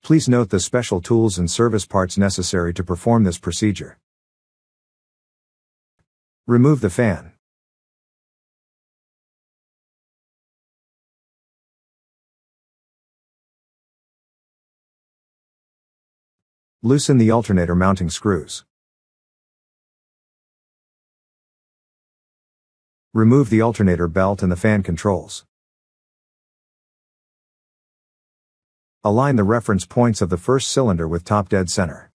Please note the special tools and service parts necessary to perform this procedure. Remove the fan. Loosen the alternator mounting screws. Remove the alternator belt and the fan controls. Align the reference points of the first cylinder with top dead center.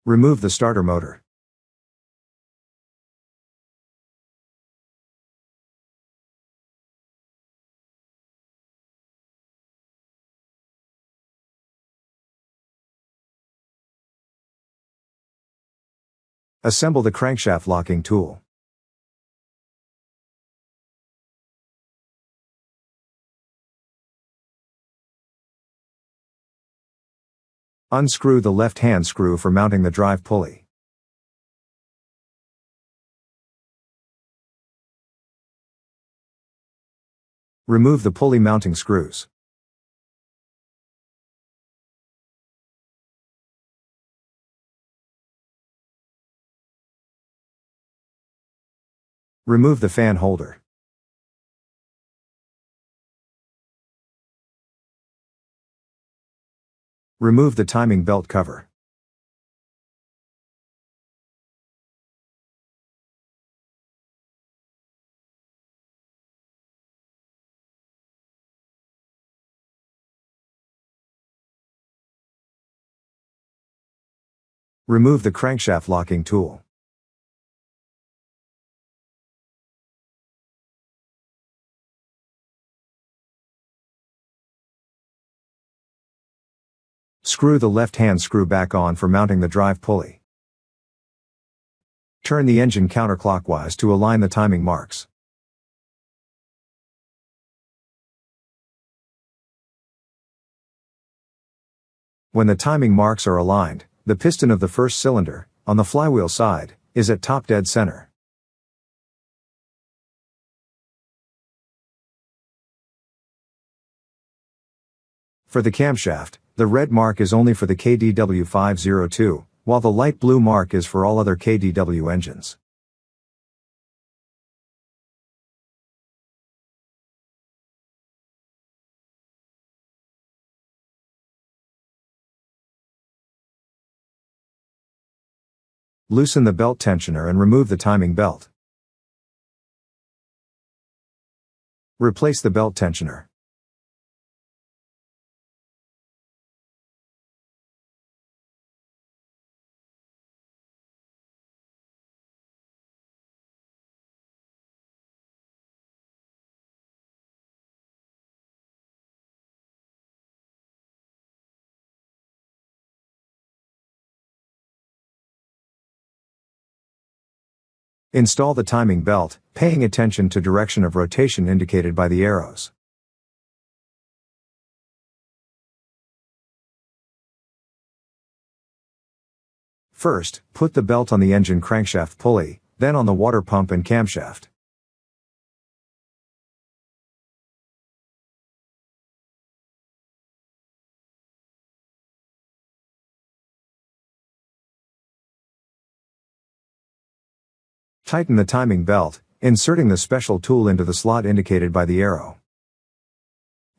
Remove the starter motor. Assemble the crankshaft locking tool. Unscrew the left-hand screw for mounting the drive pulley. Remove the pulley mounting screws. Remove the fan holder. Remove the timing belt cover. Remove the crankshaft locking tool. Screw the left-hand screw back on for mounting the drive pulley. Turn the engine counterclockwise to align the timing marks. When the timing marks are aligned, the piston of the first cylinder, on the flywheel side, is at top dead center. For the camshaft, the red mark is only for the KDW 502, while the light blue mark is for all other KDW engines. Loosen the belt tensioner and remove the timing belt. Replace the belt tensioner. Install the timing belt, paying attention to direction of rotation indicated by the arrows. First, put the belt on the engine crankshaft pulley, then on the water pump and camshaft. Tighten the timing belt, inserting the special tool into the slot indicated by the arrow.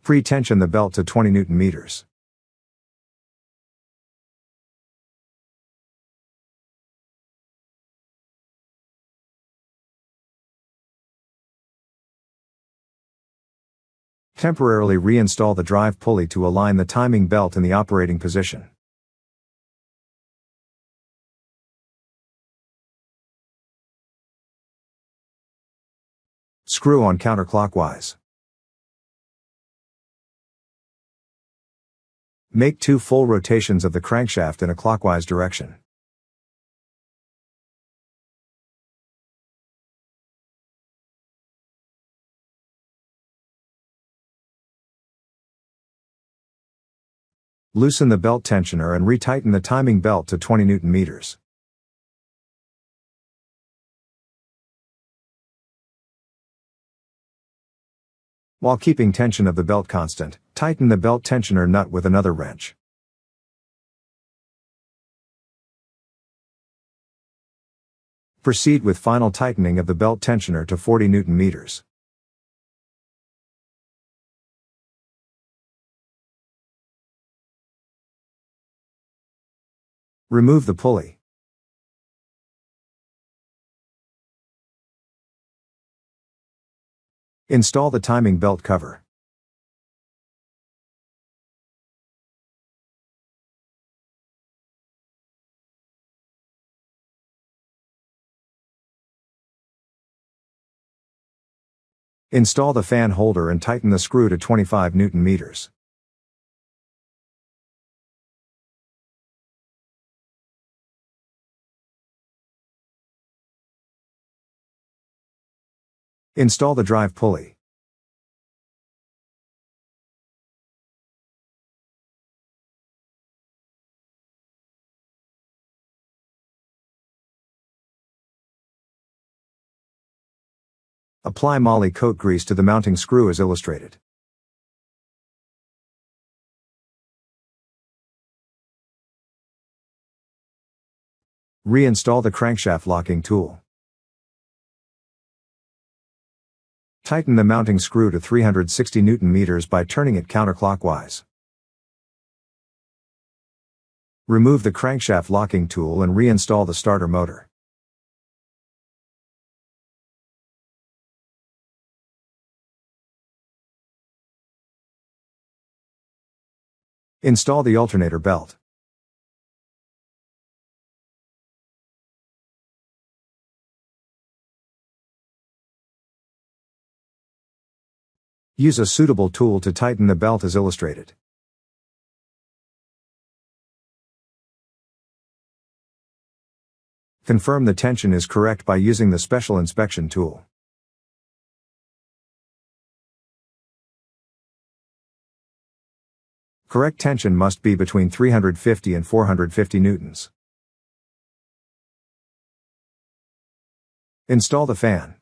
Pre-tension the belt to 20 Newton meters. Temporarily reinstall the drive pulley to align the timing belt in the operating position. Screw on counterclockwise. Make 2 full rotations of the crankshaft in a clockwise direction. Loosen the belt tensioner and retighten the timing belt to 20 Newton meters. While keeping tension of the belt constant, Tighten the belt tensioner nut with another wrench. Proceed with final tightening of the belt tensioner to 40 Newton meters. Remove the pulley. Install the timing belt cover. Install the fan holder and tighten the screw to 25 Newton meters. Install the drive pulley. Apply moly coat grease to the mounting screw as illustrated. Reinstall the crankshaft locking tool. Tighten the mounting screw to 360 Newton meters by turning it counterclockwise. Remove the crankshaft locking tool and reinstall the starter motor. Install the alternator belt. Use a suitable tool to tighten the belt as illustrated. Confirm the tension is correct by using the special inspection tool. Correct tension must be between 350 and 450 newtons. Install the fan.